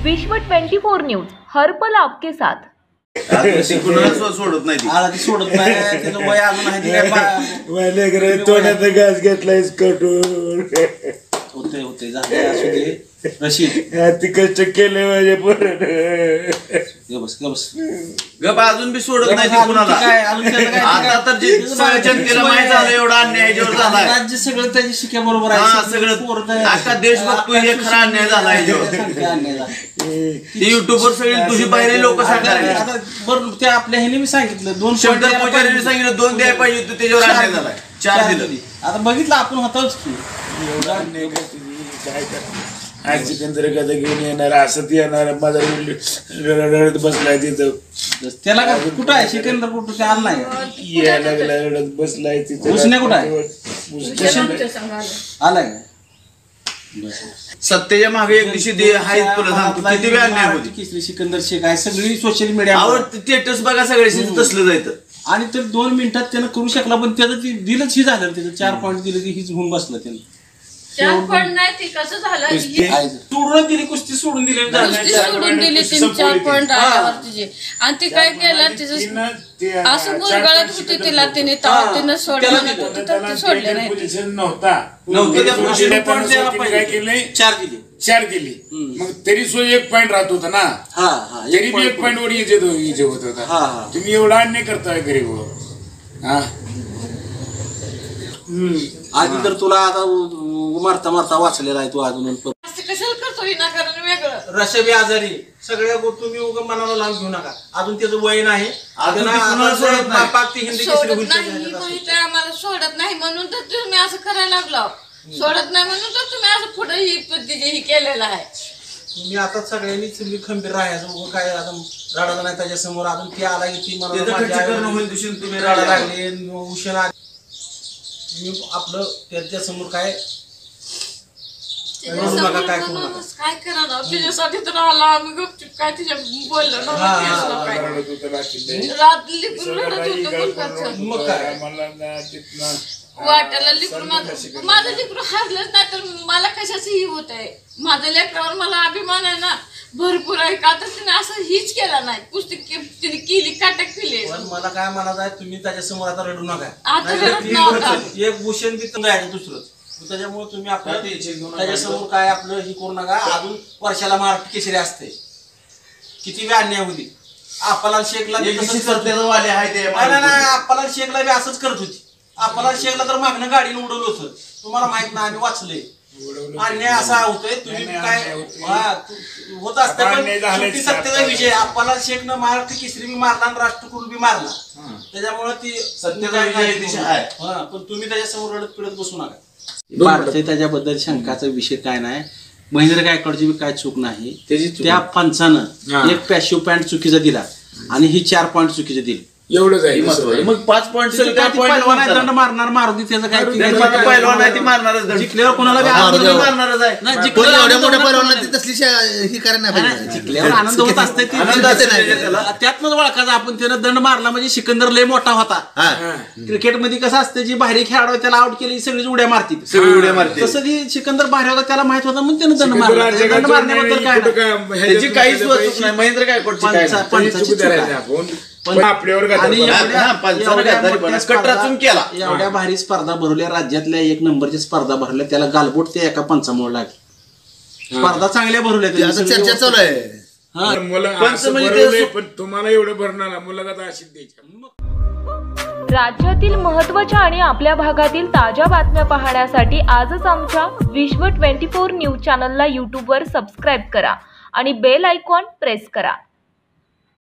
विश्व 24 न्यूज हर पल आपके साथ। सोडत नाही सोडत नाही त्याचं वय अजून आहे काय तोंडाचा घास घेतलायस कटून होते होते झाले असू दे रशीद ती कष्ट केले माझ्या पोरानं बस गप अजून बी सोडत नाही कुणाला आता तर जनतेला माहित झालं एवढा अन्याय याच्यावर झाला राज्य सगळं त्याची शिक्या बरोबर आहे सगळं अख्खा देश बघतोय हे खरा अन्याय झाला याच्यावर युट्यूबवर सगळी तुझी बाहेर लोक सांगणार आता बरं ते आपल्या ह्याने मी सांगितलं 2 शंकर पुजारीने सांगितलं 2 द्याय पाहिजे होतं त्याच्यावर अन्याय झालाय 4 दिलं आता बघितलं आपण होतोच की एवढा अन्याय काय आज सिकंदर कदा घेऊन येणार असत येणार माझा रडत बसलाय तिथं त्याला कुठं आहे सिकंदर कुठं आला नाही यायला लागला रडत बसलाय तिथं उसने कुठं आहे आलाय सत्तेच्या मागे एक दिवशी हाय तुला सांगतो किती वेळ अन्याय होती किसली सिकंदर शेख आहे सगळी सोशल मीडियावर स्टेटस बघा सगळ्याशी तसलं जायचं आणि तर 2 मिनिटात त्यानं करू शकला पण त्याचं ती दिलंच ही झालं त्याचं 4 पॉईंट दिले की हीच होऊन बसलं त्यानं 4 पॉईंट नाही ती कसं झालं सोडून दिली कुस्ती सोडून दिली सोडून दिली 3-4 पॉईंट आल्यावर तिचे आणि ती काय केलं तिचं असं गुरगाळत होते तिला तिने तिनं सोडलं सोडले नाही नव्हता काय केले 4 दिली मग तरी सो 1 पॉईंट राहत होता ना तरी बी 1 पॉईंट वर इजे होत होता तुम्ही एवढा अन्याय करताय गरीब हा आधी तर तुला आता मारता वाचलेला आहे तू अजून कशाला करतो विनाकारण वेगळं रशबी आजारी सगळ्या गोष्टी तुम्ही उगा मनाला लावून घेऊ नका अजून त्याचं वय नाही आम्हाला सोडत नाही म्हणून तर तुम्ही असं करायला लागलो सोडत नाही म्हणून तर तुम्ही असं पुढे ही पद्धती ही केलेलं आहे तुम्ही आता सगळ्यांनी तुम्ही खंबीर राहायचं काय अजून रडायला नाही त्याच्या समोर अजून ती आला की ती तुम्ही रडायला लागले उशीर आपलं त्याच्या समोर काय काय करणार तिच्यासाठी तर आला आम्ही गपचूप काय तिच्या बोललो वाटायला लिकून माझं लिकून हरलंच नाही तर मला कशाचंही होत आहे माझ्या लेकरावर मला अभिमान आहे ना भरपूर आहे का तर तिने असं हीच केला नाही पुस्तक तिने केली काटक केली मला काय म्हणत आहे तुम्ही त्याच्या समोर आता रडू नका आता एक भूषण बी आहे दुसरं त्याच्यामुळे तुम्ही आपलं त्याच्यासमोर काय आपलं हे करू नका अजून वर्षाला महाराष्ट्र केसरी असते किती वेळ अन्याय होती आपला शेखला आपला शेखला बी असंच करत होती आपला शेखला तर मागणं गाडीनं उडवलं होतं तुम्हाला माहित नाही आम्ही वाचले अन्याय असा होतोय तुम्ही काय होत असतं सत्तेचा विजय आपला शेखनं महाराष्ट्र केसरी बी मारला आणि राष्ट्रकुल बी मारला त्याच्यामुळे ती सत्तेचा विजय आहे पण तुम्ही त्याच्यासमोर रडत पिडत बसू नका त्याच्याबद्दल शंकाचा विषय काय नाही महेंद्र गायकवाडची काय चूक नाही त्या पंचानं एक पॅशिव पॉईंट चुकीचा दिला आणि ही 4 पॉईंट चुकीचे दिले एवढंच आहे मग 5 पॉईंट दंड मारणार मारुती त्याचं काय पहिलवान आहे ती मारणारच जिंकल्यावर कोणाला मारणारच आहे एवढ्या मोठ्या पहिलवानाची तसली ही करायला जिंकल्यावर आनंद होत असते त्यातनंच ओळखायचं आपण त्यानं दंड मारला म्हणजे सिकंदर लय मोठा होता क्रिकेटमध्ये कसं असतं जी बाहेर खेळाडू त्याला आउट केली सगळीच उड्या मारतील तसं ती सिकंदर बाहेर होता त्याला माहित होता म्हणून त्यानं दंड मारला दंड मारण्याबद्दल काय काहीच नाही महेंद्र गायकवाड एवढ्या भारी स्पर्धा भरवल्या राज्यातल्या 1 नंबरच्या स्पर्धा भरल्या त्याला गालबोट त्या एका पंचामुळे लागली स्पर्धा चांगल्या भरवल्या चर्चा चालू आहे पण तुम्हाला एवढं भरणार मुलाखत अशीच द्यायची राज्यातील महत्त्वाच्या आणि आपल्या भागातील ताज्या बातम्या पाहण्यासाठी आजच आमच्या विश्व 24 न्यूज चॅनलला यूट्यूबवर सबस्क्राईब करा आणि बेल आयकॉन प्रेस करा।